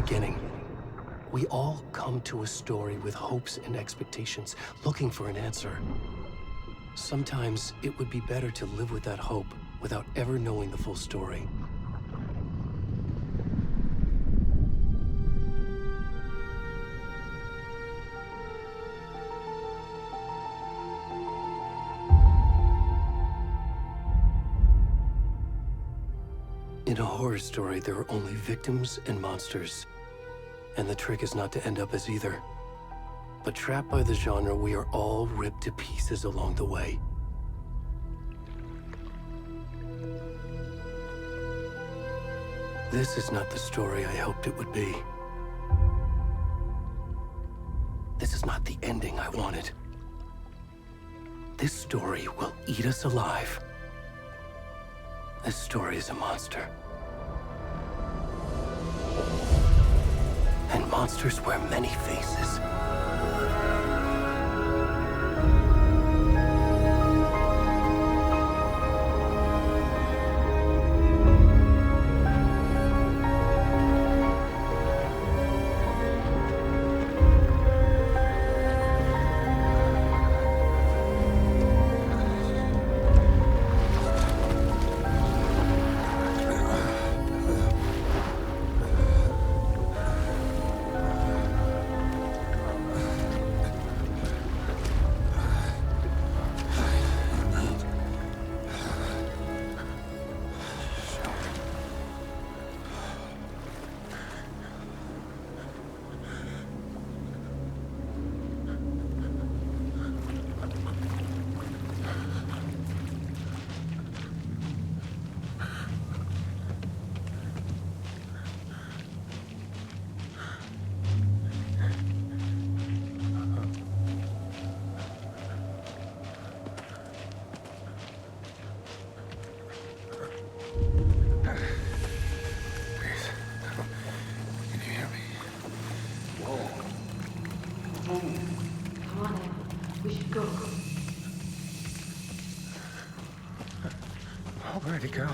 beginning. We all come to a story with hopes and expectations, looking for an answer. Sometimes it would be better to live with that hope without ever knowing the full story. In a horror story, there are only victims and monsters. And the trick is not to end up as either. But trapped by the genre, we are all ripped to pieces along the way. This is not the story I hoped it would be. This is not the ending I wanted. This story will eat us alive. This story is a monster. And monsters wear many faces. Where'd he go?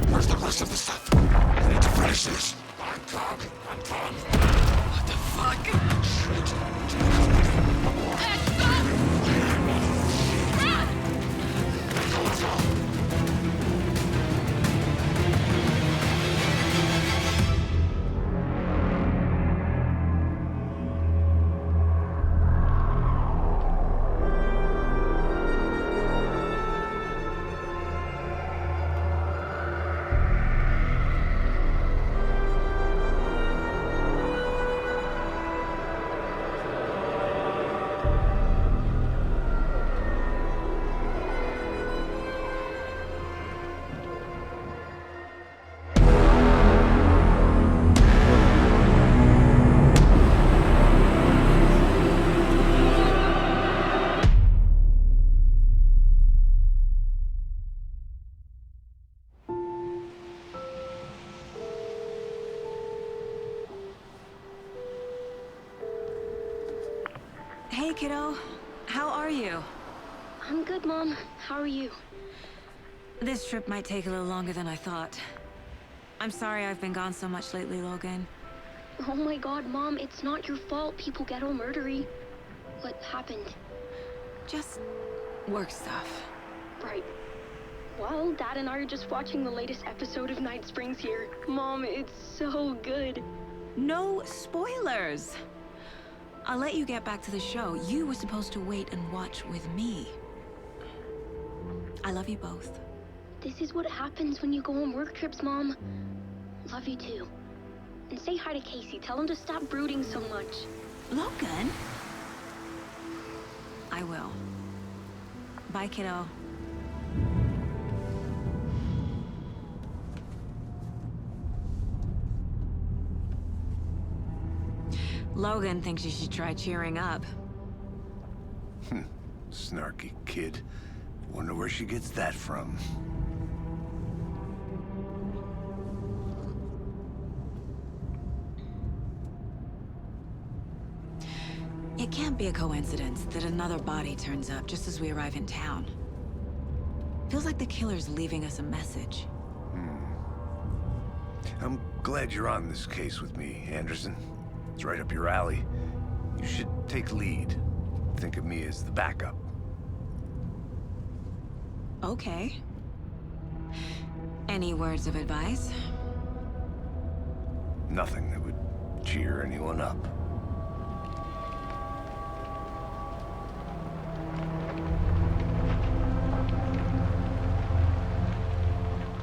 Where's the rest of the stuff? I need to finish this. I'm done. What the fuck? Hey, kiddo. How are you? I'm good, Mom. How are you? This trip might take a little longer than I thought. I'm sorry I've been gone so much lately, Logan. Oh my god, Mom, it's not your fault people get all murdery. What happened? Just work stuff. Right. Well, Dad and I are just watching the latest episode of Night Springs here. Mom, it's so good. No spoilers! I'll let you get back to the show. You were supposed to wait and watch with me. I love you both. This is what happens when you go on work trips, Mom. Love you too. And say hi to Casey. Tell him to stop brooding so much. Logan? I will. Bye, kiddo. Logan thinks you should try cheering up. Snarky kid. Wonder where she gets that from. It can't be a coincidence that another body turns up just as we arrive in town. Feels like the killer's leaving us a message. I'm glad you're on this case with me, Anderson. It's right up your alley. You should take lead. Think of me as the backup. Okay. Any words of advice? Nothing that would cheer anyone up.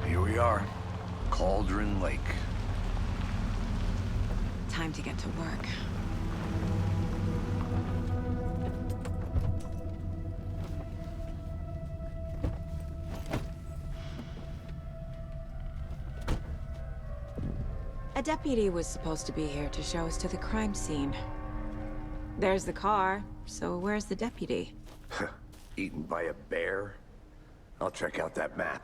Here we are. Cauldron Lake. Time to get to work. A deputy was supposed to be here to show us to the crime scene. There's the car, so where's the deputy? Eaten by a bear? I'll check out that map.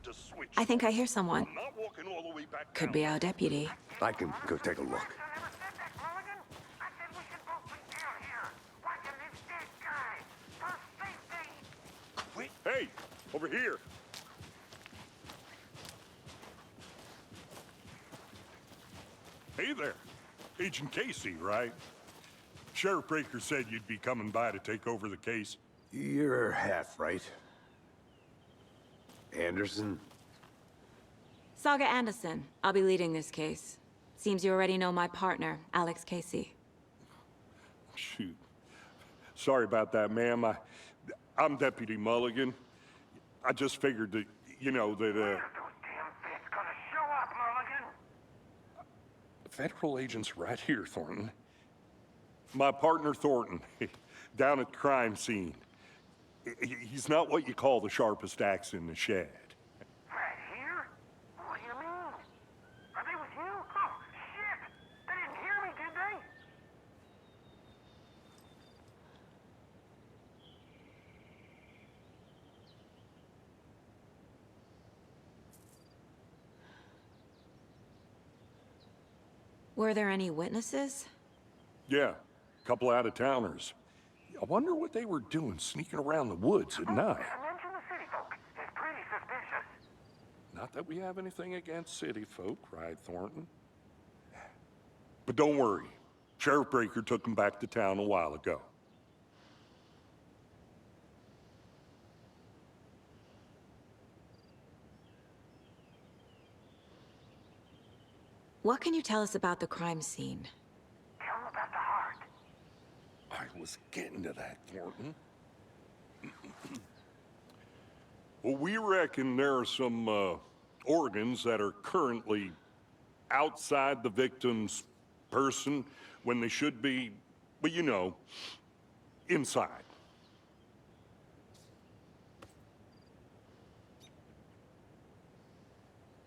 To switch. I think I hear someone. I'm not walking all the way back Could down. be our deputy. I can go take a look. Wait. Hey, over here. Hey there. Agent Casey, right? Sheriff Breaker said you'd be coming by to take over the case. You're half right. Anderson? Saga Anderson. I'll be leading this case. Seems you already know my partner, Alex Casey. Shoot. Sorry about that, ma'am. I'm Deputy Mulligan. I just figured that, you know, that, When are those damn feds gonna show up, Mulligan? federal agent's right here, Thornton. My partner, Thornton, down at the crime scene. He's not what you call the sharpest axe in the shed. Right here? What do you mean? Are they with you? Oh, shit! They didn't hear me, did they? Were there any witnesses? Yeah, a couple out-of-towners. I wonder what they were doing sneaking around the woods at night. Mention the city folk. It's pretty suspicious. Not that we have anything against city folk, right, Thornton? But don't worry. Sheriff Breaker took them back to town a while ago. What can you tell us about the crime scene? Tell them about the heart. I was getting to that, Thornton. Well, we reckon there are some organs that are currently outside the victim's person when they should be, well, you know, inside.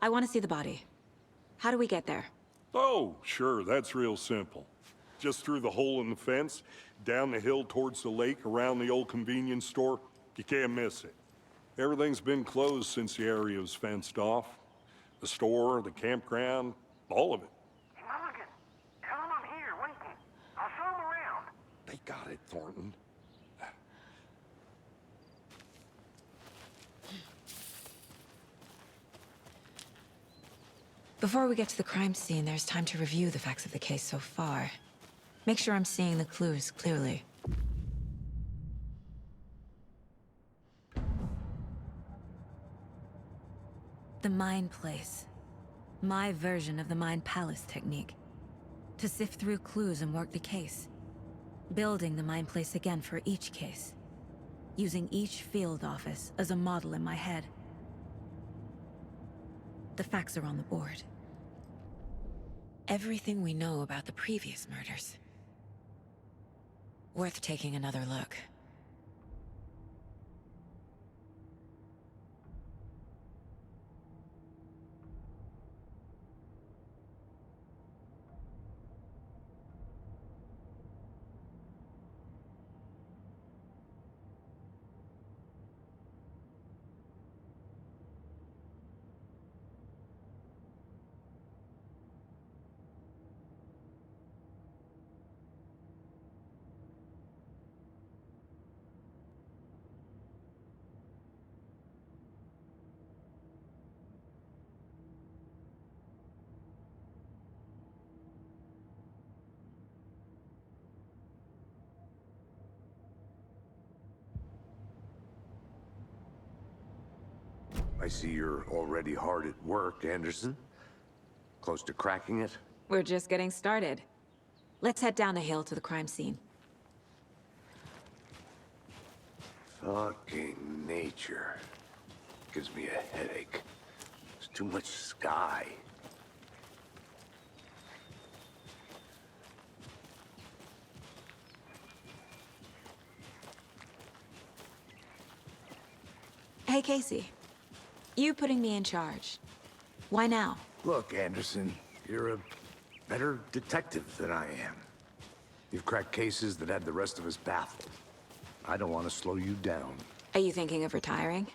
I want to see the body. How do we get there? Oh, sure, that's real simple. Just through the hole in the fence, down the hill towards the lake, around the old convenience store. You can't miss it. Everything's been closed since the area was fenced off. The store, the campground, all of it. Hey, Mulligan, tell him I'm here waiting. I'll show him around. They got it, Thornton. Before we get to the crime scene, there's time to review the facts of the case so far. Make sure I'm seeing the clues clearly. The Mind Place. My version of the Mind Palace technique. To sift through clues and work the case. Building the Mind Place again for each case. Using each field office as a model in my head. The facts are on the board. Everything we know about the previous murders. Worth taking another look. I see you're already hard at work, Anderson. Close to cracking it? We're just getting started. Let's head down the hill to the crime scene. Fucking nature. Gives me a headache. There's too much sky. Hey, Casey. You putting me in charge. Why now? Look, Anderson, you're a better detective than I am. You've cracked cases that had the rest of us baffled. I don't want to slow you down. Are you thinking of retiring?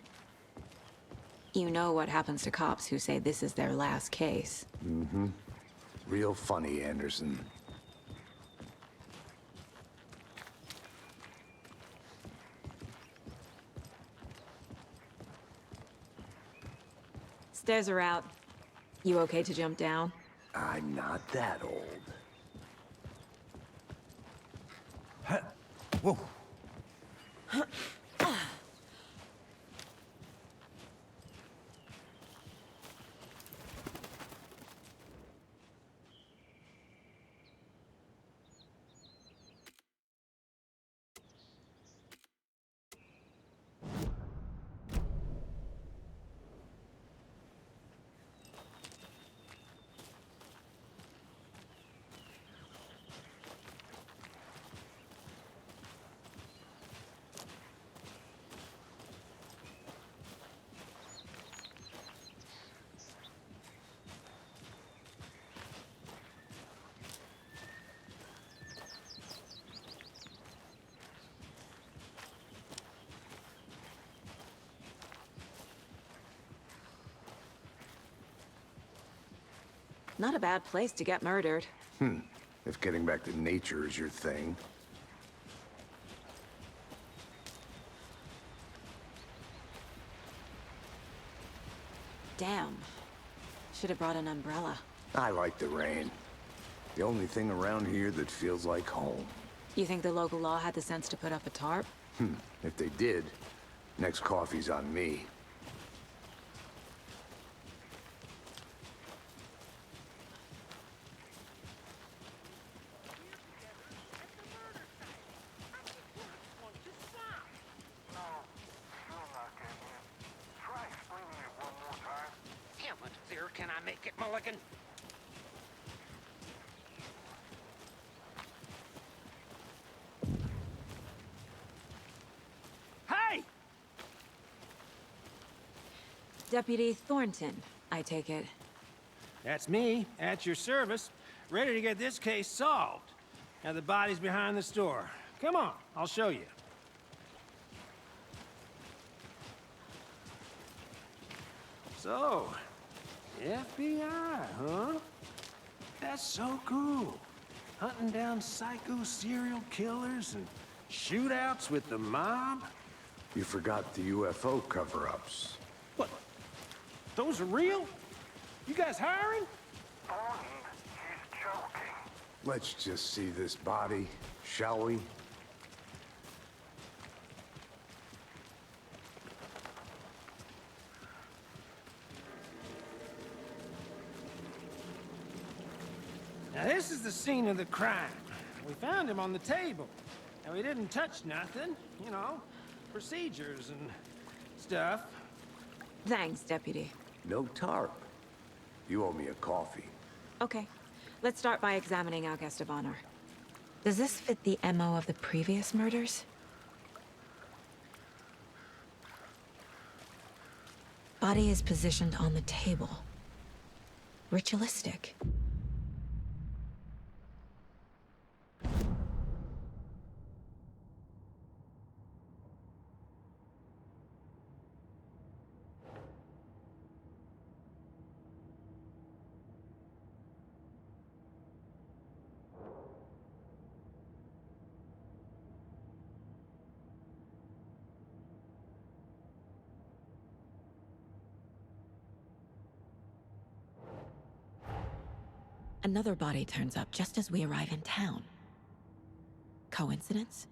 You know what happens to cops who say this is their last case. Mm-hmm. Real funny, Anderson. Stairs are out. You okay to jump down? I'm not that old. Whoa. Not a bad place to get murdered. If getting back to nature is your thing. Damn. Should have brought an umbrella. I like the rain. The only thing around here that feels like home. You think the local law had the sense to put up a tarp? If they did, next coffee's on me. Try explaining it one more time. How much clearer can I make it, Mulligan? Hey! Deputy Thornton, I take it. That's me, at your service, ready to get this case solved. Now the body's behind the store. Come on, I'll show you. So, FBI, huh? That's so cool. Hunting down psycho serial killers and shootouts with the mob. You forgot the UFO cover-ups. What? Those are real? You guys hiring? He's joking. Let's just see this body, shall we? Now this is the scene of the crime. We found him on the table. And we didn't touch nothing, you know, procedures and stuff. Thanks, Deputy. No tarp. You owe me a coffee. Okay, let's start by examining our guest of honor. Does this fit the MO of the previous murders? Body is positioned on the table. Ritualistic. Another body turns up just as we arrive in town. Coincidence?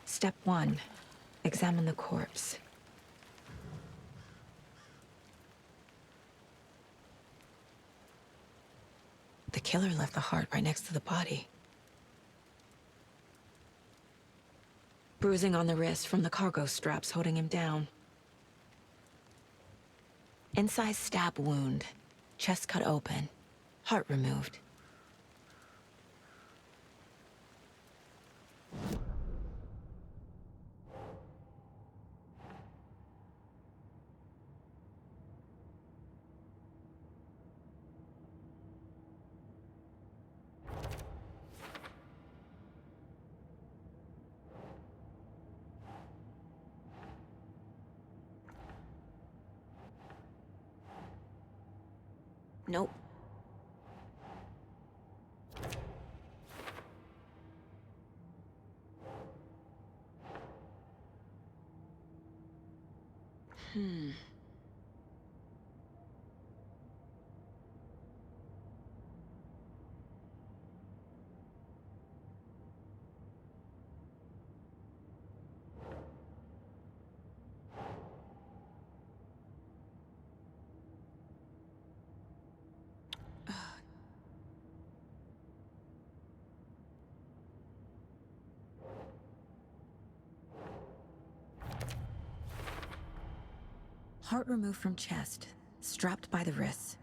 Step 1. Examine the corpse. The killer left the heart right next to the body. Bruising on the wrist from the cargo straps holding him down. Incised stab wound. Chest cut open. Heart removed. Nope. Heart removed from chest, strapped by the wrists.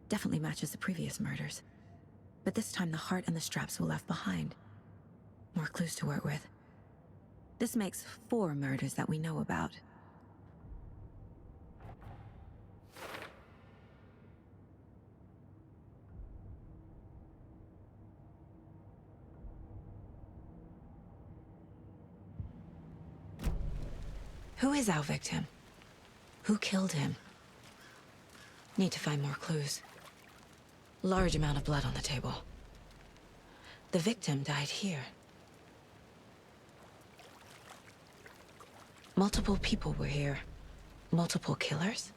Definitely matches the previous murders. But this time the heart and the straps were left behind. More clues to work with. This makes 4 murders that we know about. Who is our victim? Who killed him? Need to find more clues. Large amount of blood on the table. The victim died here. Multiple people were here. Multiple killers?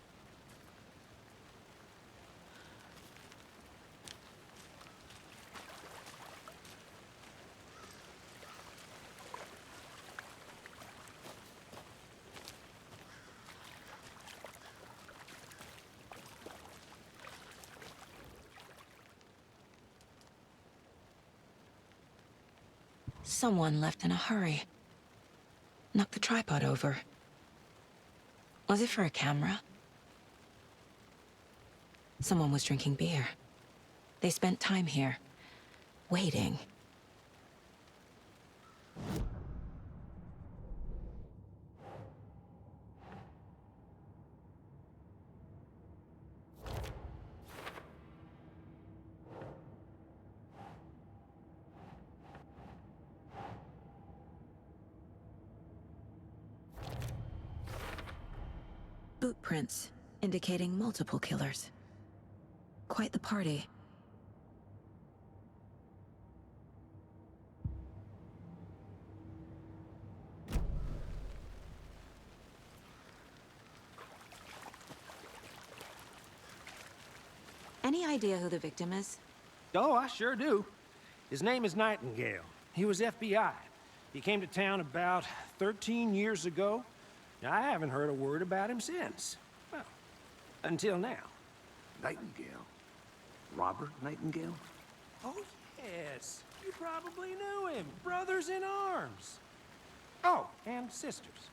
Someone left in a hurry. Knocked the tripod over. Was it for a camera? Someone was drinking beer. They spent time here, waiting. Boot prints, indicating multiple killers. Quite the party. Any idea who the victim is? Oh, I sure do. His name is Nightingale. He was FBI. He came to town about 13 years ago. I haven't heard a word about him since. Well, until now. Nightingale? Robert Nightingale? Oh, yes. You probably knew him. Brothers in arms. Oh, and sisters.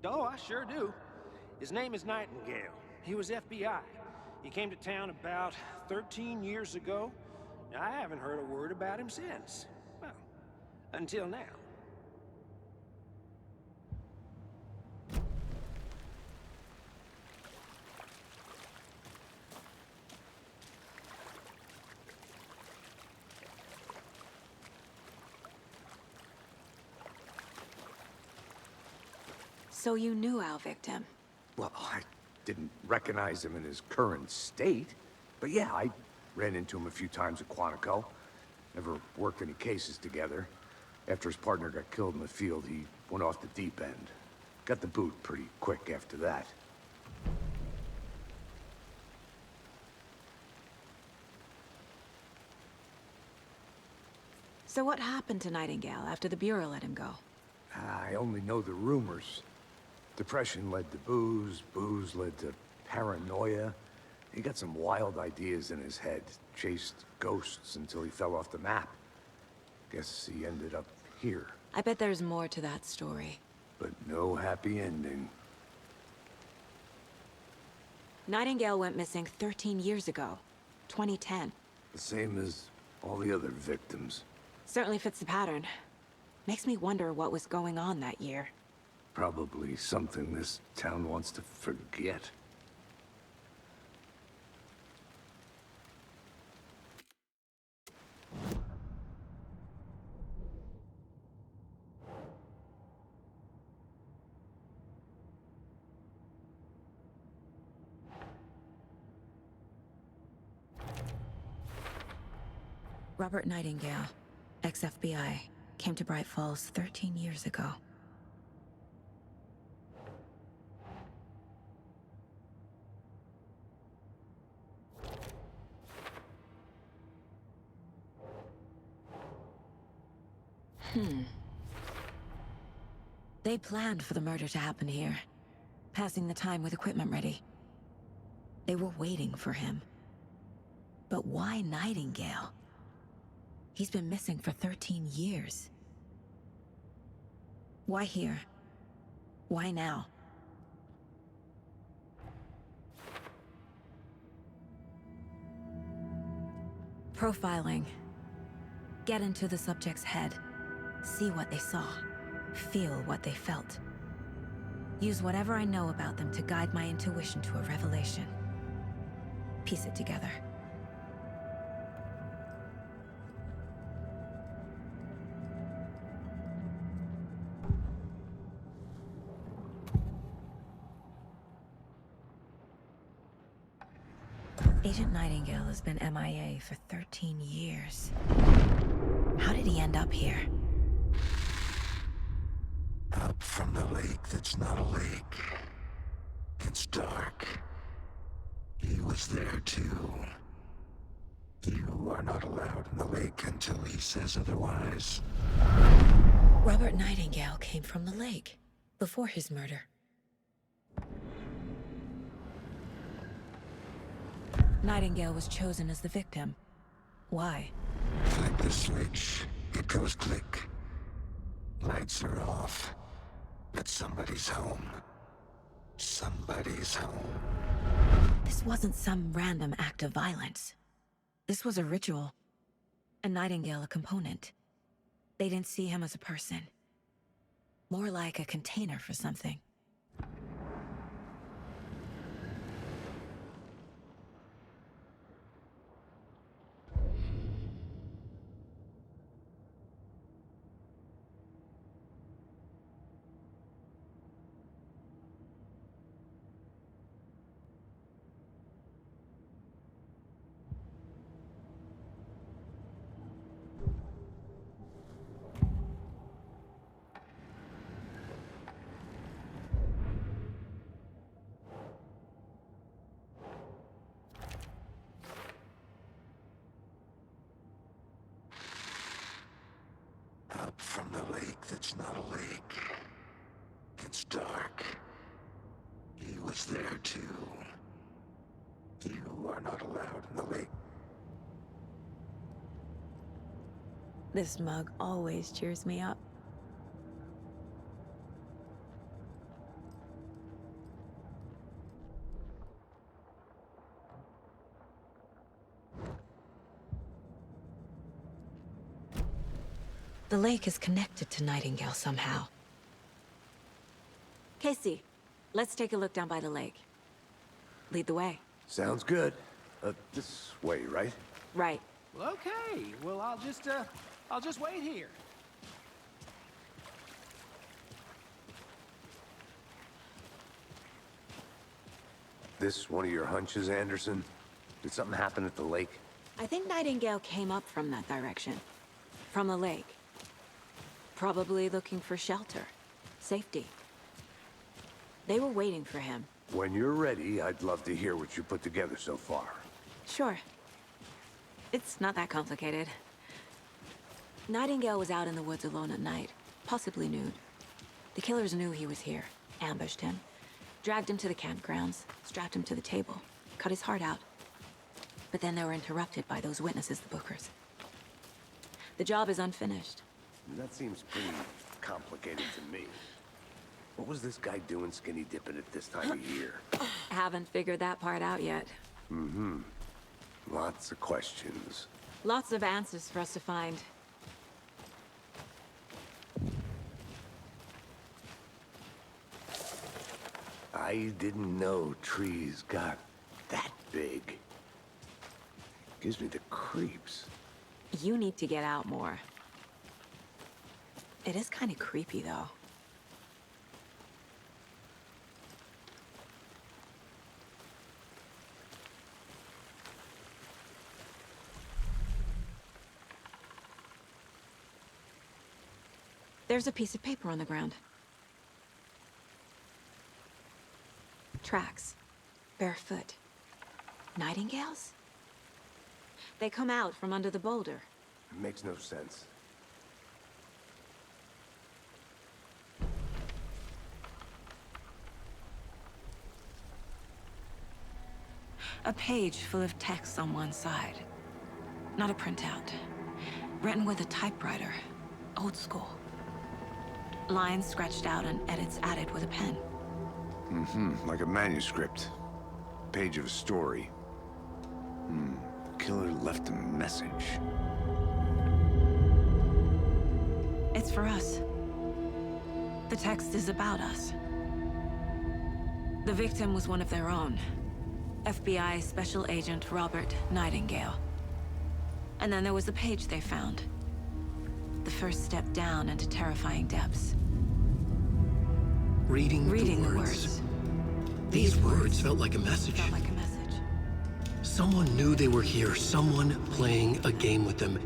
Oh, I sure do. His name is Nightingale. He was FBI. He came to town about 13 years ago. I haven't heard a word about him since. Well, until now. So you knew our victim? Well, I didn't recognize him in his current state. But yeah, I ran into him a few times at Quantico. Never worked any cases together. After his partner got killed in the field, he went off the deep end. Got the boot pretty quick after that. So what happened to Nightingale after the Bureau let him go? I only know the rumors. Depression led to booze, booze led to paranoia. He got some wild ideas in his head, chased ghosts until he fell off the map. Guess he ended up here, I bet there's more to that story. but no happy ending. Nightingale went missing 13 years ago, 2010. The same as all the other victims. Certainly fits the pattern. Makes me wonder what was going on that year. Probably something this town wants to forget. Robert Nightingale, ex-FBI, came to Bright Falls 13 years ago. They planned for the murder to happen here, passing the time with equipment ready. They were waiting for him. But why Nightingale? He's been missing for 13 years. Why here? Why now? Profiling. Get into the subject's head. See what they saw. Feel what they felt. Use whatever I know about them to guide my intuition to a revelation. Piece it together. Agent Nightingale has been MIA for 13 years. How did he end up here? Up from the lake that's not a lake. It's dark. He was was there too. You are not allowed in the lake until he says otherwise. Robert Nightingale came from the lake before his murder. Nightingale was chosen as the victim. Why? Flip the switch, it goes click. Lights are off. But somebody's home. Somebody's home. This wasn't some random act of violence. This was a ritual. And Nightingale a component. They didn't see him as a person. More like a container for something. Up from the lake that's not a lake. It's dark. He was there too. You are not allowed in the lake. This mug always cheers me up. The lake is connected to Nightingale somehow. Casey, let's take a look down by the lake. Lead the way. Sounds good. This way, right? Right. Well, okay. Well, I'll just wait here. This one of your hunches, Anderson? Did something happen at the lake? I think Nightingale came up from that direction. From the lake. Probably looking for shelter. Safety. They were waiting for him. When you're ready, I'd love to hear what you put together so far. Sure. It's not that complicated. Nightingale was out in the woods alone at night, possibly nude. The killers knew he was here, ambushed him, dragged him to the campgrounds, strapped him to the table, cut his heart out. But then they were interrupted by those witnesses, the Bookers. The job is unfinished. That seems pretty complicated to me. What was this guy doing skinny dipping at this time of year? Haven't figured that part out yet. Mm-hmm. Lots of questions. Lots of answers for us to find. I didn't know trees got that big. Gives me the creeps. You need to get out more. It is kind of creepy, though. There's a piece of paper on the ground. Tracks. Barefoot. Nightingales? They come out from under the boulder. It makes no sense. A page full of text on one side. Not a printout. Written with a typewriter. Old school. Lines scratched out and edits added with a pen. Mm-hmm, like a manuscript. Page of a story. The killer left a message. It's for us. The text is about us. The victim was one of their own. FBI Special Agent Robert Nightingale. And then there was the page they found. The first step down into terrifying depths. Reading the words. These words felt like a message. Felt like a message. Someone knew they were here, someone playing a game with them.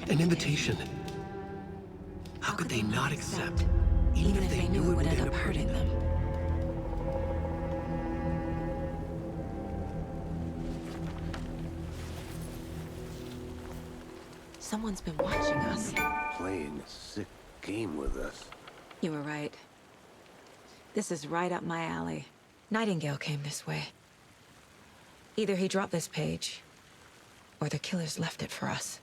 An invitation. How could they not accept, even if they knew it would end up hurting them? Someone's been watching us. Playing a sick game with us. You were right. This is right up my alley. Nightingale came this way. Either he dropped this page, or the killers left it for us.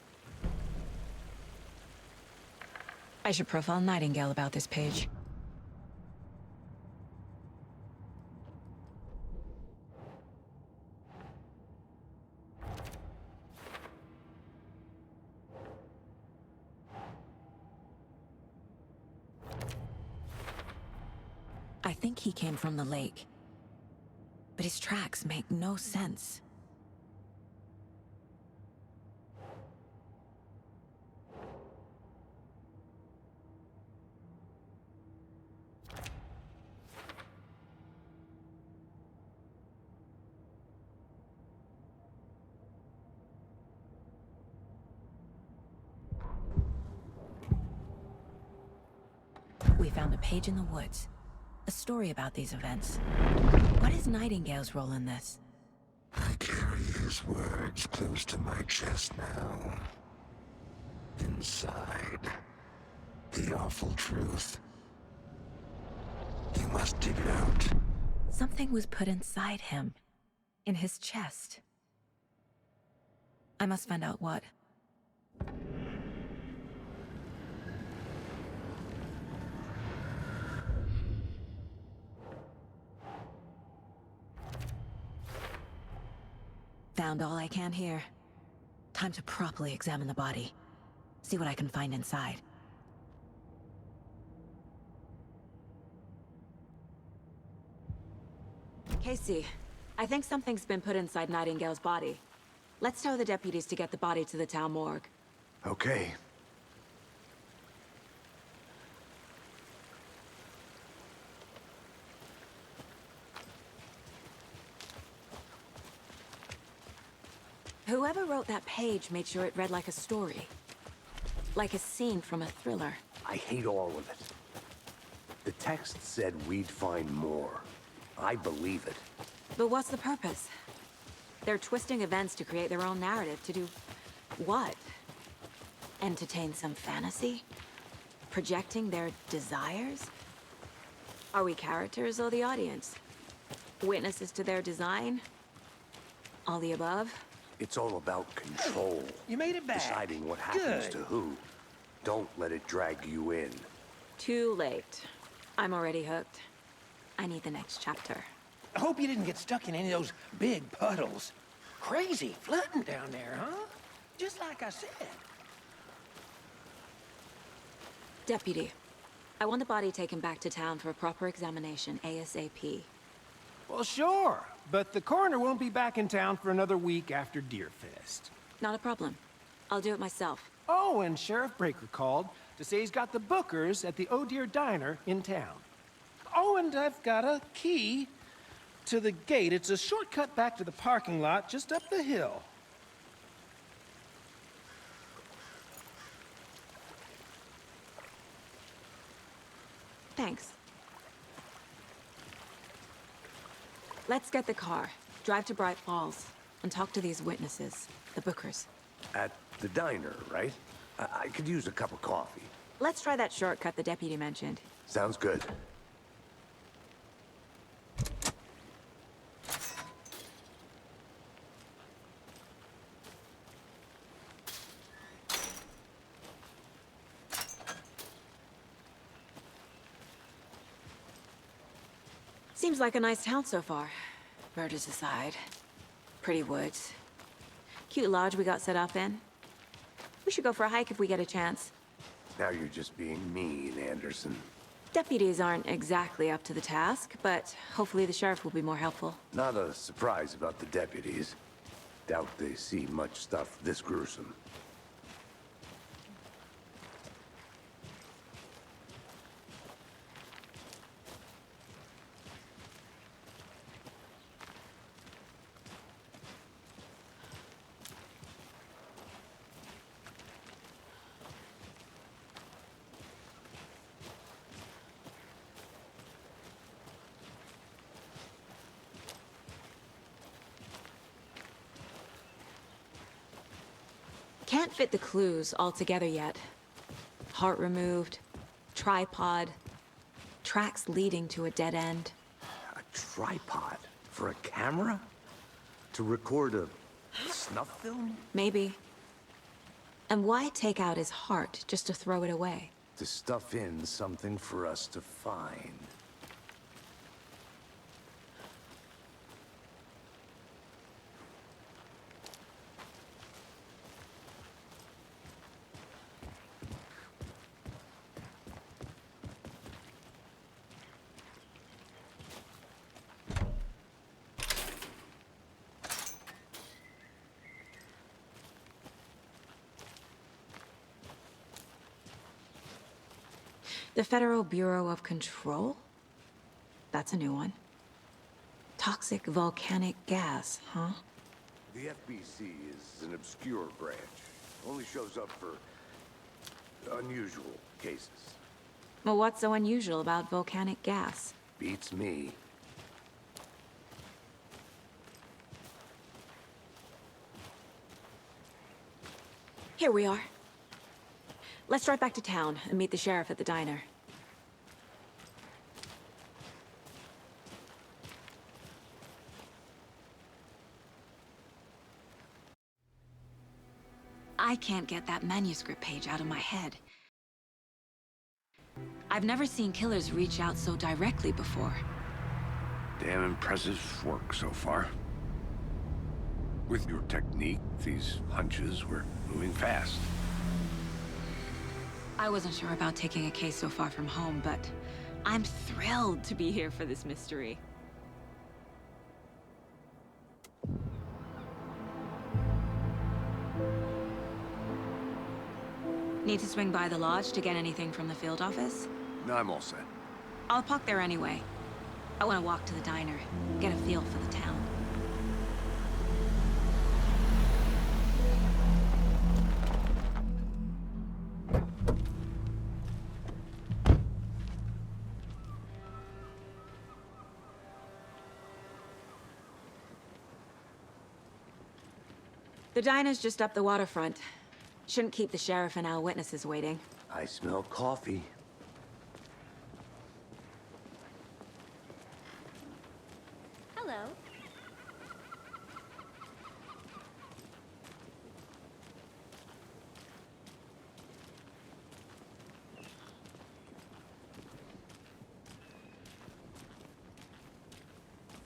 I should profile Nightingale about this page. I think he came from the lake. But his tracks make no sense. We found a page in the woods. A story about these events. What is Nightingale's role in this? I carry his words close to my chest now. Inside, the awful truth. You must dig it out. Something was put inside him. In his chest. I must find out what. Found all I can here. Time to properly examine the body. See what I can find inside. Casey, I think something's been put inside Nightingale's body. Let's tell the deputies to get the body to the town morgue. Okay. Whoever wrote that page made sure it read like a story. Like a scene from a thriller. I hate all of it. The text said we'd find more. I believe it. But what's the purpose? They're twisting events to create their own narrative. To do what? Entertain some fantasy? Projecting their desires? Are we characters or the audience? Witnesses to their design? All the above? It's all about control. You made it back. Deciding what happens Good. to who. Don't let it drag you in. Too late. I'm already hooked. I need the next chapter. I hope you didn't get stuck in any of those big puddles. Crazy flooding down there, huh? Just like I said. Deputy, I want the body taken back to town for a proper examination ASAP. Well, sure. But the coroner won't be back in town for another week after Deerfest. Not a problem. I'll do it myself. Oh, and Sheriff Breaker called to say he's got the Bookers at the Oh Dear Diner in town. Oh, and I've got a key to the gate. It's a shortcut back to the parking lot just up the hill. Thanks. Let's get the car, drive to Bright Falls, and talk to these witnesses, the Bookers. At the diner, right? I could use a cup of coffee. Let's try that shortcut the deputy mentioned. Sounds good. Seems like a nice town so far. Murders aside. Pretty woods. Cute lodge we got set up in. We should go for a hike if we get a chance. Now you're just being mean, Anderson. Deputies aren't exactly up to the task, but hopefully the sheriff will be more helpful. Not a surprise about the deputies. Doubt they see much stuff this gruesome. Can't fit the clues all together yet. Heart removed, tripod, tracks leading to a dead end. A tripod? For a camera? To record a snuff film? Maybe. And why take out his heart just to throw it away? To stuff in something for us to find. The Federal Bureau of Control? That's a new one. Toxic volcanic gas, huh? The FBC is an obscure branch. Only shows up for unusual cases. Well, what's so unusual about volcanic gas? Beats me. Here we are. Let's drive back to town and meet the sheriff at the diner. I can't get that manuscript page out of my head. I've never seen killers reach out so directly before. Damn impressive work so far. With your technique, these hunches were moving fast. I wasn't sure about taking a case so far from home, but I'm thrilled to be here for this mystery. Need to swing by the lodge to get anything from the field office? No, I'm all set. I'll park there anyway. I want to walk to the diner, get a feel for the town. The diner's just up the waterfront. Shouldn't keep the sheriff and our witnesses waiting. I smell coffee. Hello.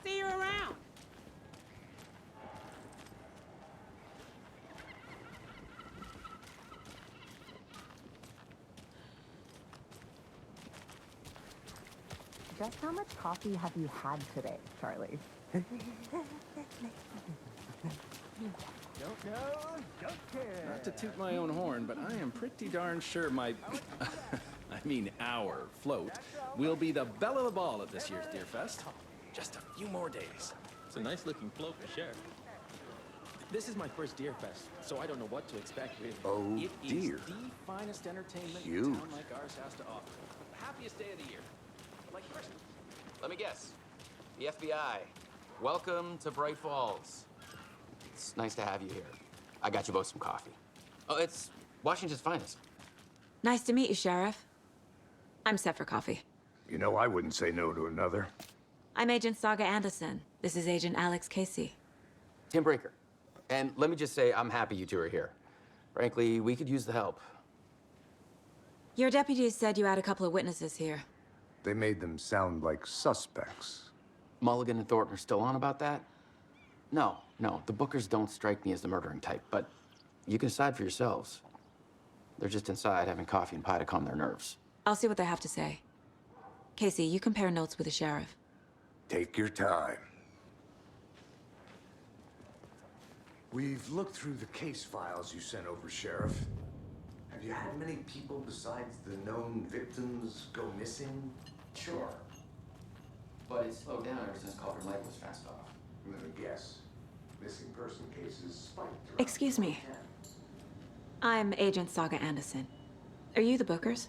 See you around. Just how much coffee have you had today, Charlie? Not to toot my own horn, but I am pretty darn sure my... our float will be the belle of the ball at this year's Deer Fest. Just a few more days. It's a nice-looking float for Sheriff. This is my first Deer Fest, so I don't know what to expect, really. Oh, it dear. is the finest entertainment a Huge. town like ours has to offer. The happiest day of the year. Like Christmas. Let me guess. The FBI. Welcome to Bright Falls. It's nice to have you here. I got you both some coffee. Oh, it's Washington's finest. Nice to meet you, Sheriff. I'm set for coffee. You know, I wouldn't say no to another. I'm Agent Saga Anderson. This is Agent Alex Casey. Tim Brinker. And let me just say, I'm happy you two are here. Frankly, we could use the help. Your deputies said you had a couple of witnesses here. They made them sound like suspects. Mulligan and Thornton are still on about that? No, the Bookers don't strike me as the murdering type, but you can decide for yourselves. They're just inside having coffee and pie to calm their nerves. I'll see what they have to say. Casey, you compare notes with the sheriff. Take your time. We've looked through the case files you sent over, Sheriff. Have you had many people besides the known victims go missing? Sure. But it's slowed down ever since Culver Lake was fenced off. Let me guess. Missing person cases spiked. around Excuse me. 2010. I'm Agent Saga Anderson. Are you the Bookers?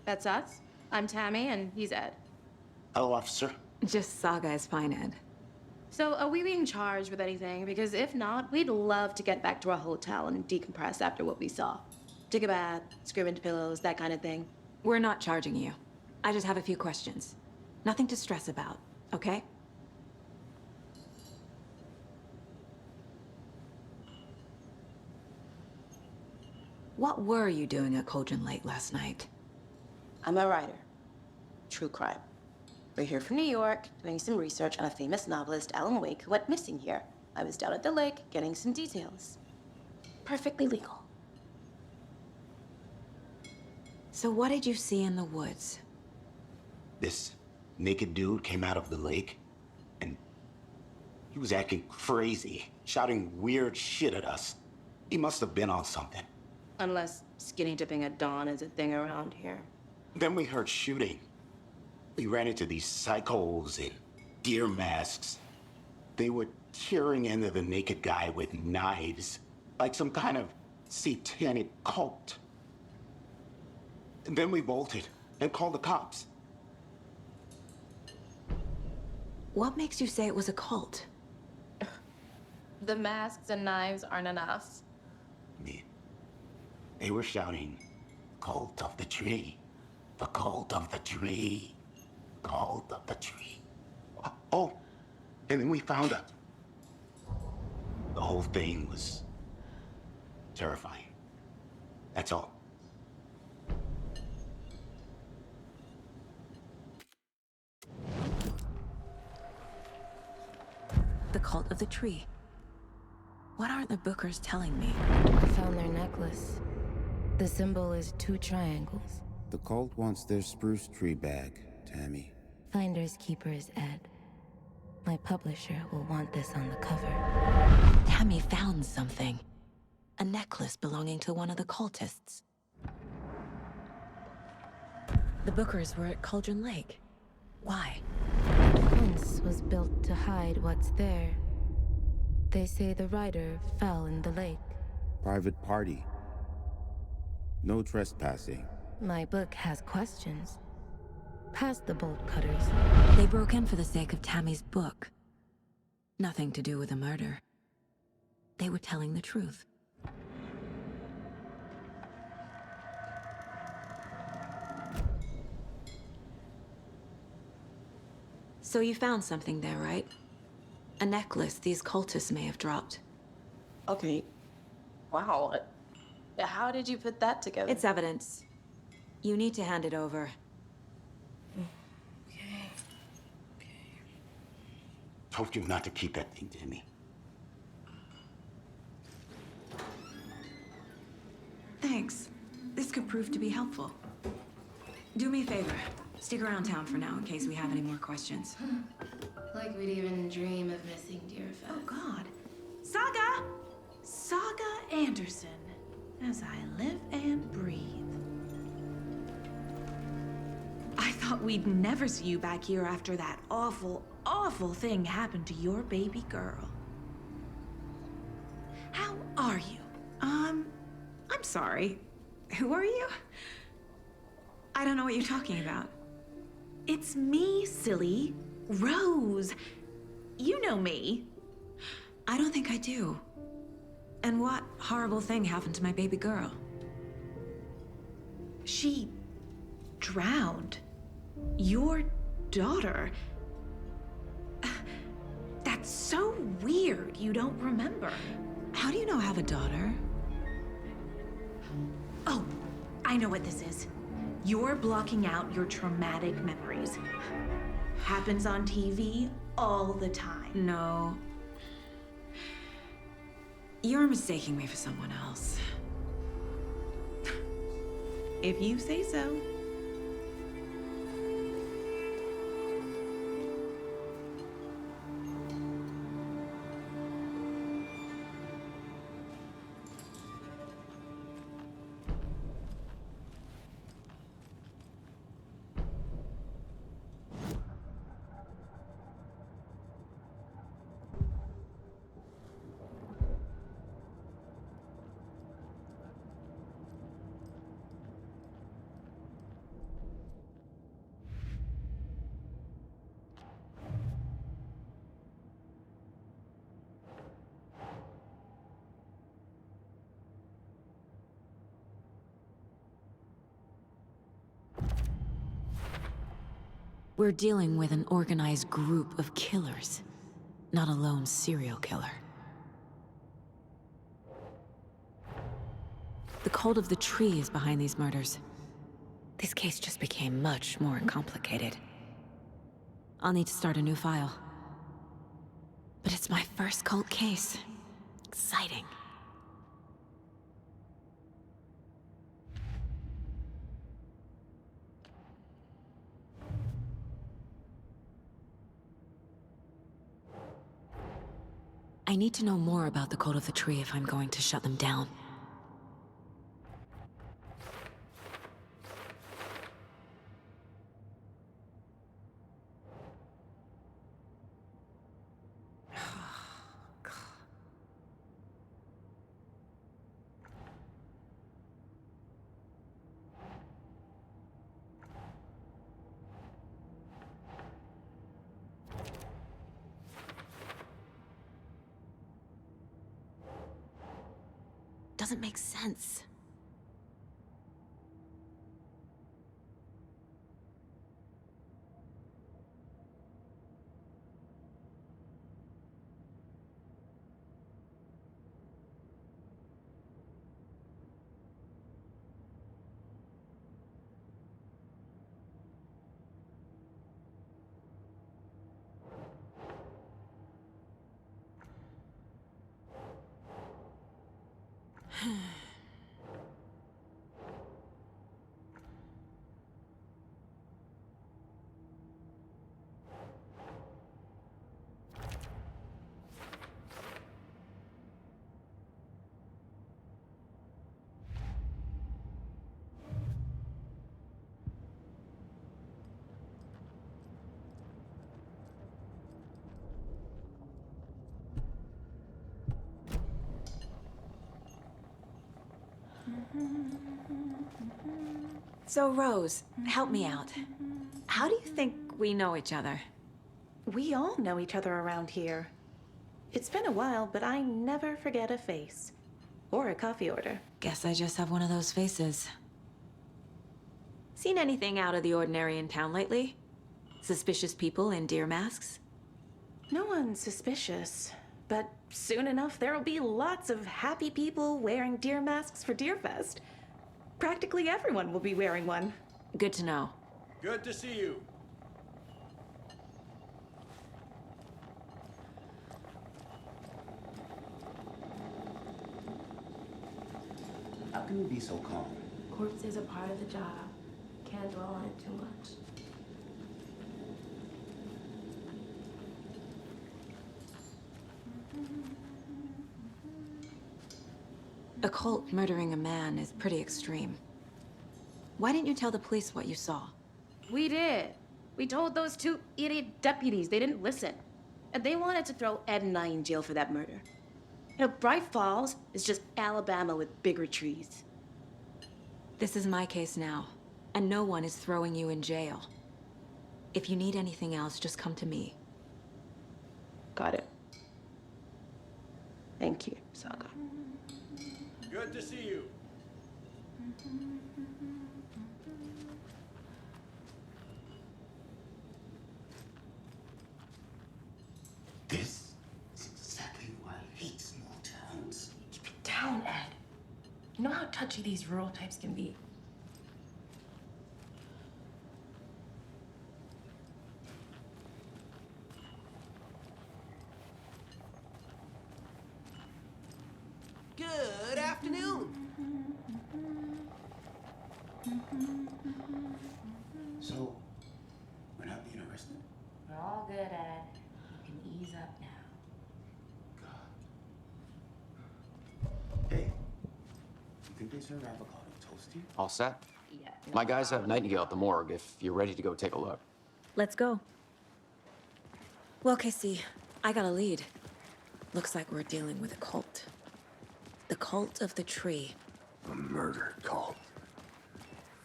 That's us. I'm Tammy, and he's Ed. Hello, officer. Just Saga is fine, Ed. So, are we being charged with anything? Because if not, we'd love to get back to our hotel and decompress after what we saw. Take a bath, scream into pillows, that kind of thing. We're not charging you. I just have a few questions. Nothing to stress about, okay? What were you doing at Cauldron Lake last night? I'm a writer. True crime. We're here from New York, doing some research on a famous novelist, Alan Wake, who went missing here. I was down at the lake, getting some details. Perfectly legal. So what did you see in the woods? This naked dude came out of the lake, and he was acting crazy, shouting weird shit at us. He must have been on something. Unless skinny dipping at dawn is a thing around here. Then we heard shooting. We ran into these psychos in deer masks. They were tearing into the naked guy with knives, like some kind of satanic cult. And then we bolted and called the cops. What makes you say it was a cult? The masks and knives aren't enough. They were shouting, "Cult of the tree, the cult of the tree, cult of the tree." Oh, and then we found out. The whole thing was terrifying. That's all. The cult of the tree. What aren't the Bookers telling me? I found their necklace. The symbol is 2 triangles. The cult wants their spruce tree back, Tammy. Finders keepers, Ed. My publisher will want this on the cover. Tammy found something. A necklace belonging to one of the cultists. The Bookers were at Cauldron Lake. Why? The fence was built to hide what's there. They say the rider fell in the lake. Private party. No trespassing. My book has questions. Past the bolt cutters. They broke in for the sake of Tammy's book. Nothing to do with the murder. They were telling the truth. So you found something there, right? A necklace these cultists may have dropped. Okay. Wow. How did you put that together? It's evidence. You need to hand it over. Okay. Told you not to keep that thing, Tammy. Thanks. This could prove to be helpful. Do me a favor. Stick around town for now in case we have any more questions. Like we'd even dream of missing Deerfest. Oh, God. Saga! Saga Anderson. As I live and breathe. I thought we'd never see you back here after that awful, awful thing happened to your baby girl. How are you? I'm sorry. Who are you? I don't know what you're talking about. It's me, silly. Rose. You know me. I don't think I do. And what horrible thing happened to my baby girl? She drowned. Your daughter. That's so weird you don't remember. How do you know I have a daughter? Oh, I know what this is. You're blocking out your traumatic memories. Happens on TV all the time. No. You're mistaking me for someone else. If you say so. We're dealing with an organized group of killers, not a lone serial killer. The cult of the tree is behind these murders. This case just became much more complicated. I'll need to start a new file. But it's my first cult case. Exciting. I need to know more about the cult of the tree if I'm going to shut them down. Doesn't make sense. So, Rose, help me out. How do you think we know each other? We all know each other around here. It's been a while, but I never forget a face. Or a coffee order. Guess I just have one of those faces. Seen anything out of the ordinary in town lately? Suspicious people in deer masks? No one's suspicious. But soon enough, there'll be lots of happy people wearing deer masks for Deerfest. Practically everyone will be wearing one. Good to know. Good to see you. How can you be so calm? Corpses are part of the job. Can't dwell on it too much. A cult murdering a man is pretty extreme. Why didn't you tell the police what you saw? We did. We told those two idiot deputies. They didn't listen. And they wanted to throw Ed and I in jail for that murder. You know, Bright Falls is just Alabama with bigger trees. This is my case now, and no one is throwing you in jail. If you need anything else, just come to me. Got it. Thank you, Saga. Good to see you. This is exactly why I hate small towns. Keep it down, Ed. You know how touchy these rural types can be. Good afternoon. So, we're not being arrested? We're all good, Ed. You can ease up now. Hey, you think they serve avocado toast here? All set? Yeah. My guys have Nightingale at the morgue if you're ready to go take a look. Let's go. Well, Casey, I got a lead. Looks like we're dealing with a cult. The cult of the tree. A murder cult.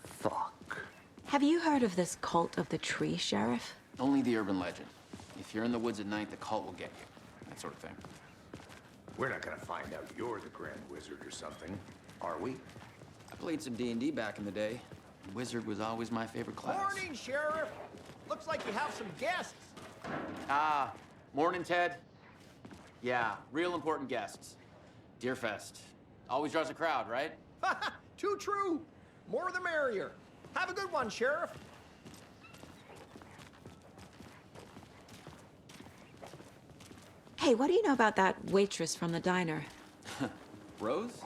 Fuck. Have you heard of this cult of the tree, Sheriff? Only the urban legend. If you're in the woods at night, the cult will get you. That sort of thing. We're not gonna find out you're the Grand Wizard or something, are we? I played some D&D back in the day. Wizard was always my favorite class. Morning, Sheriff. Looks like you have some guests. Ah, morning, Ted. Yeah, real important guests. Deerfest. Always draws a crowd, right? Too true. More the merrier. Have a good one, Sheriff. Hey, what do you know about that waitress from the diner? Rose?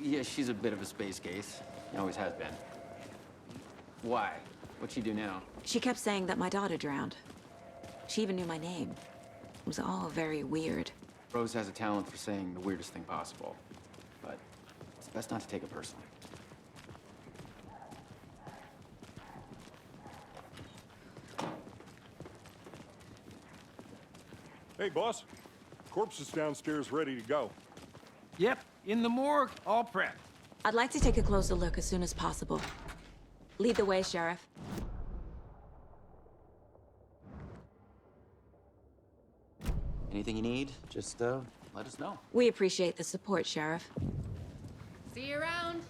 Yeah, she's a bit of a space case. Always has been. Why? What'd she do now? She kept saying that my daughter drowned. She even knew my name. It was all very weird. Rose has a talent for saying the weirdest thing possible. But it's best not to take it personally. Hey, boss. Corpse is downstairs ready to go. Yep, in the morgue, all prepped. I'd like to take a closer look as soon as possible. Lead the way, Sheriff. Anything you need, just let us know. We appreciate the support, Sheriff. See you around.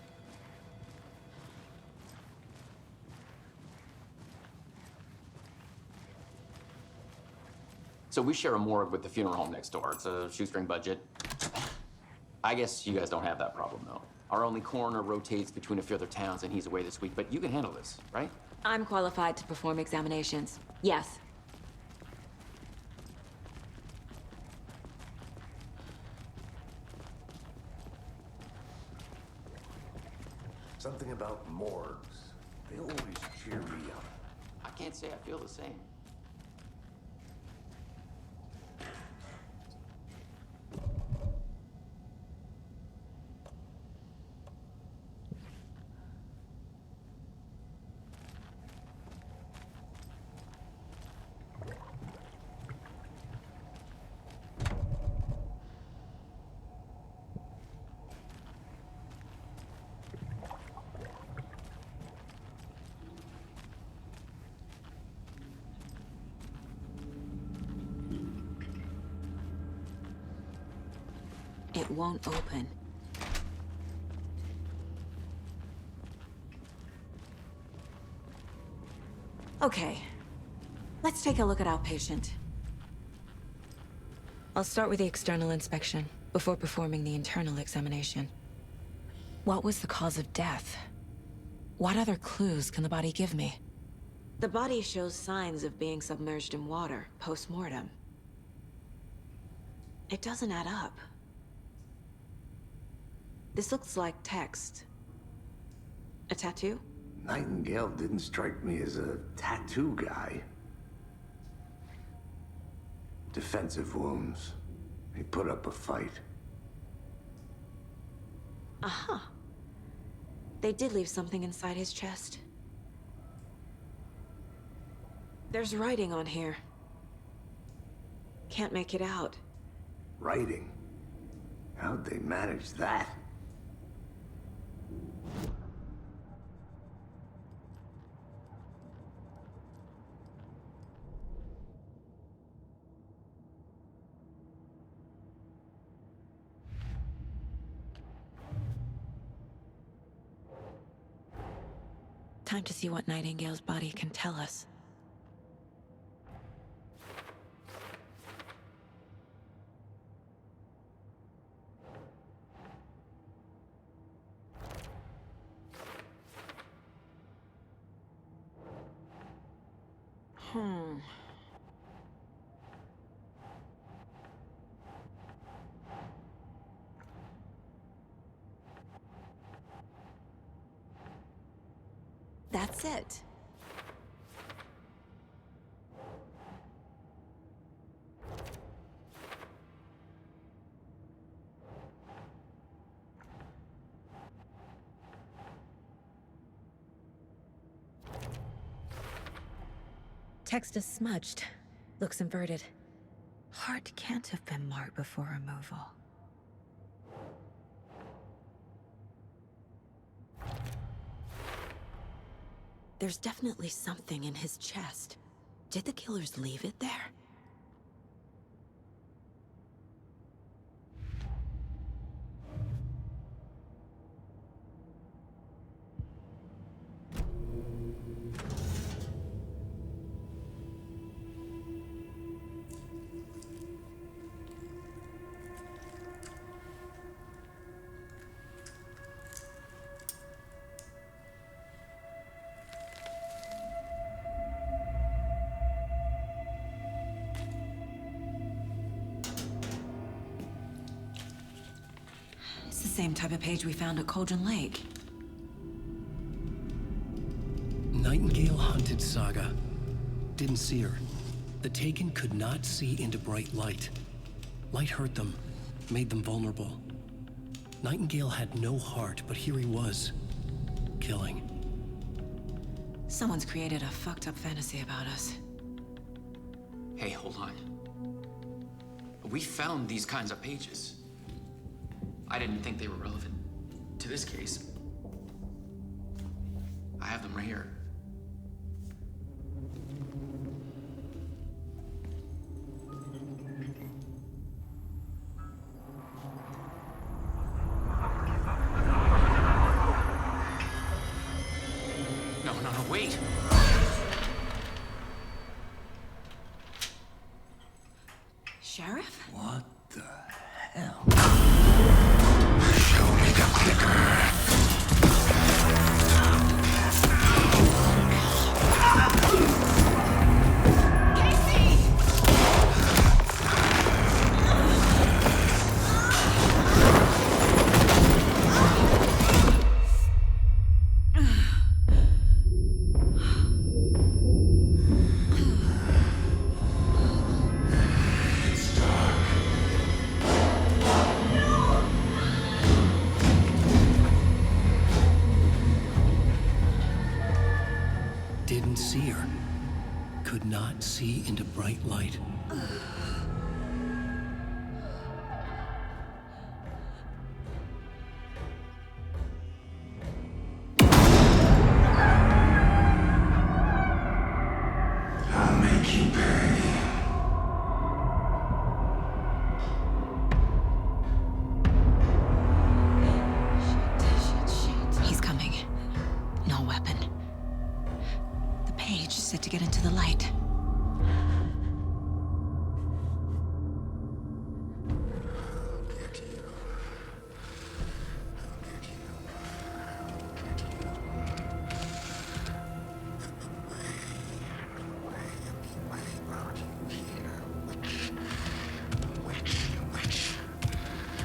So we share a morgue with the funeral home next door. It's a shoestring budget. I guess you guys don't have that problem, though. Our only coroner rotates between a few other towns, and he's away this week, but you can handle this, right? I'm qualified to perform examinations. Yes. Something about morgues. They always cheer me up. I can't say I feel the same. It won't open. Okay. Let's take a look at our patient. I'll start with the external inspection before performing the internal examination. What was the cause of death? What other clues can the body give me? The body shows signs of being submerged in water post-mortem. It doesn't add up. This looks like text. A tattoo? Nightingale didn't strike me as a tattoo guy. Defensive wounds. He put up a fight. Aha. They did leave something inside his chest. There's writing on here. Can't make it out. Writing? How'd they manage that? Time to see what Nightingale's body can tell us. That's it. Text is smudged. Looks inverted. Heart can't have been marked before removal. There's definitely something in his chest. Did the killers leave it there? It's the same type of page we found at Cauldron Lake. Nightingale hunted Saga. Didn't see her. The Taken could not see into bright light. Light hurt them, made them vulnerable. Nightingale had no heart, but here he was, killing. Someone's created a fucked up fantasy about us. Hey, hold on. We found these kinds of pages. I didn't think they were relevant to this case. I have them right here. No, wait! Sheriff? What the hell? Show me the clicker. Didn't see her. Could not see into bright light. I'll make you pay. He's coming. No weapon. The page is set to get into the light.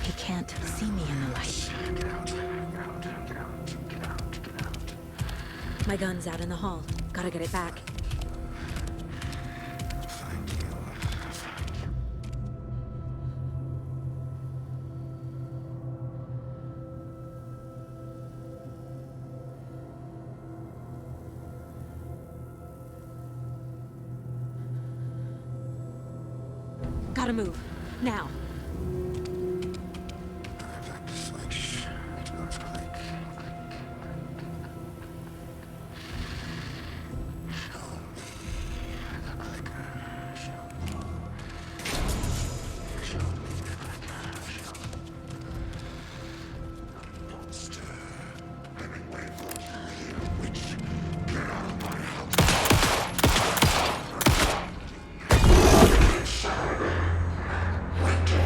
He can't see me in the light. My gun's out in the hall. Gotta get it back. Gotta move. Now. What?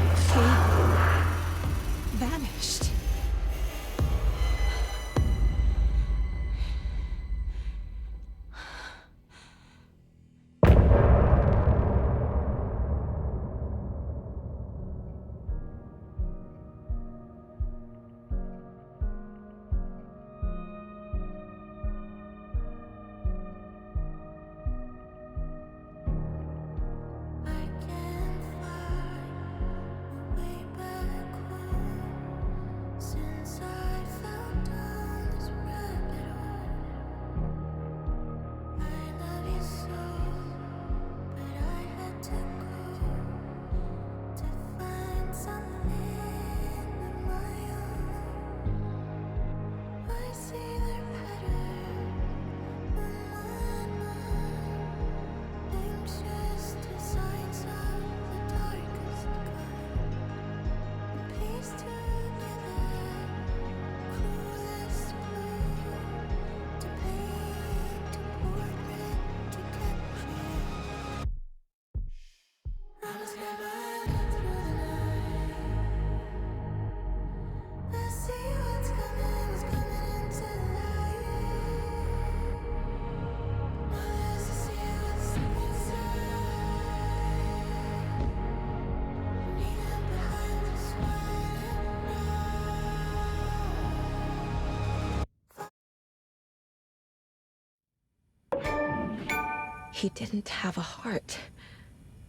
He didn't have a heart,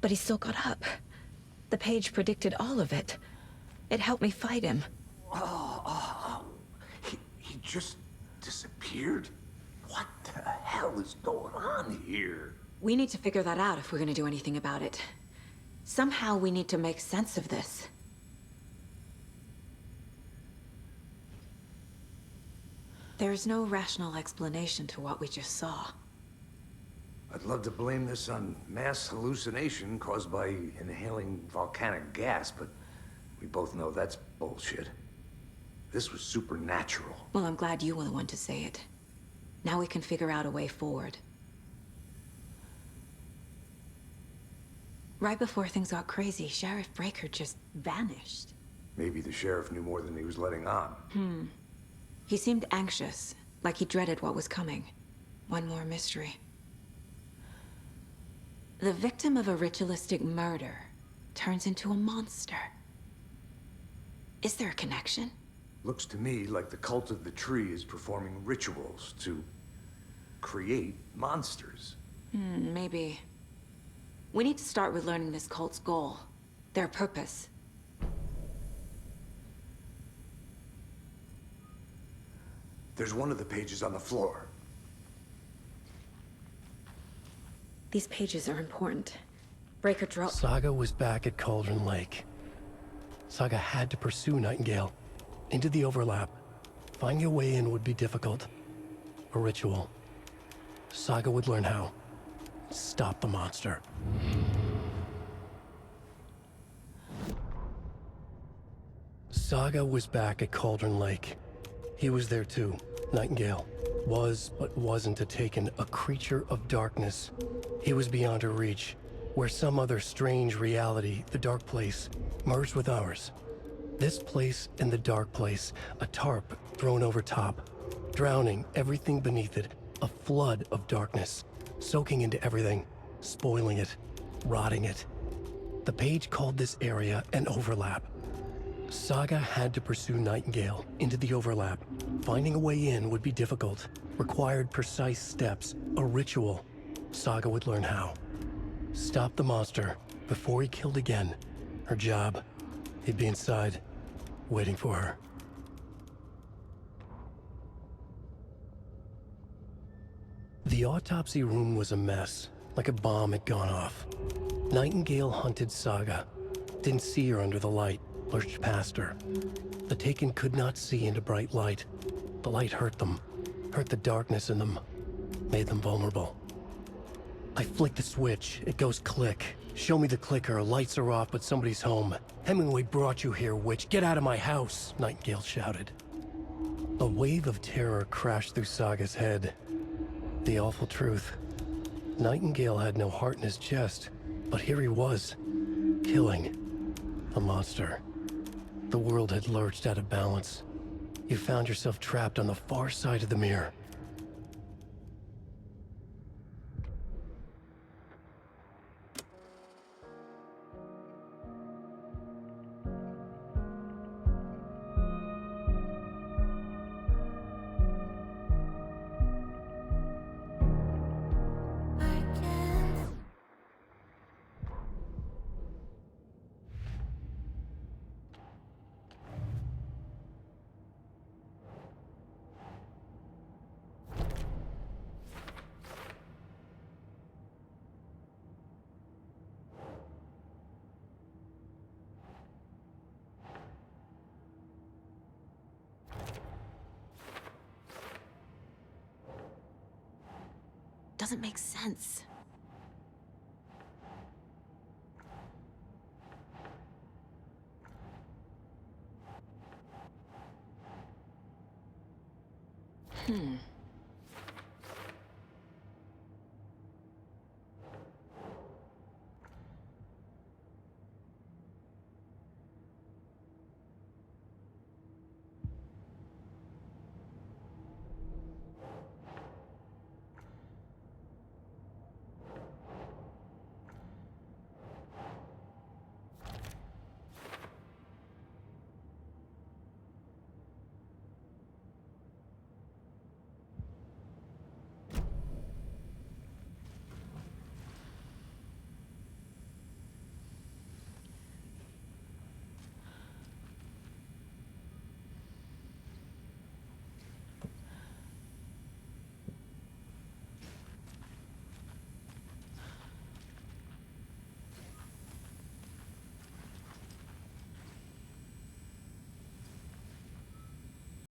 but he still got up. The page predicted all of it. It helped me fight him. He just disappeared? What the hell is going on here? We need to figure that out if we're gonna do anything about it. Somehow we need to make sense of this. There's no rational explanation to what we just saw. I'd love to blame this on mass hallucination caused by inhaling volcanic gas, but we both know that's bullshit. This was supernatural. Well, I'm glad you were the one to say it. Now we can figure out a way forward. Right before things got crazy, Sheriff Breaker just vanished. Maybe the sheriff knew more than he was letting on. He seemed anxious, like he dreaded what was coming. One more mystery. The victim of a ritualistic murder turns into a monster. Is there a connection? Looks to me like the cult of the tree is performing rituals to create monsters. Maybe. We need to start with learning this cult's goal, their purpose. There's one of the pages on the floor. These pages are important. Breaker dropped. Saga was back at Cauldron Lake. Saga had to pursue Nightingale into the overlap. Finding a way in would be difficult. A ritual. Saga would learn how. Stop the monster. Saga was back at Cauldron Lake. He was there too. Nightingale was, but wasn't a Taken, a creature of darkness. He was beyond her reach, where some other strange reality, the dark place, merged with ours. This place and the dark place, a tarp thrown over top, drowning everything beneath it, a flood of darkness, soaking into everything, spoiling it, rotting it. The page called this area an overlap. Saga had to pursue Nightingale into the overlap. Finding a way in would be difficult, required precise steps, a ritual. Saga would learn how. Stop the monster before he killed again. Her job. He'd be inside, waiting for her. The autopsy room was a mess, like a bomb had gone off. Nightingale hunted Saga. Didn't see her under the light, lurched past her. The Taken could not see into bright light. The light hurt them, hurt the darkness in them, made them vulnerable. I flick the switch, it goes click. Show me the clicker, lights are off, but somebody's home. Hemingway brought you here, witch. Get out of my house, Nightingale shouted. A wave of terror crashed through Saga's head. The awful truth. Nightingale had no heart in his chest, but here he was, killing a monster. The world had lurched out of balance. You found yourself trapped on the far side of the mirror. Doesn't make sense.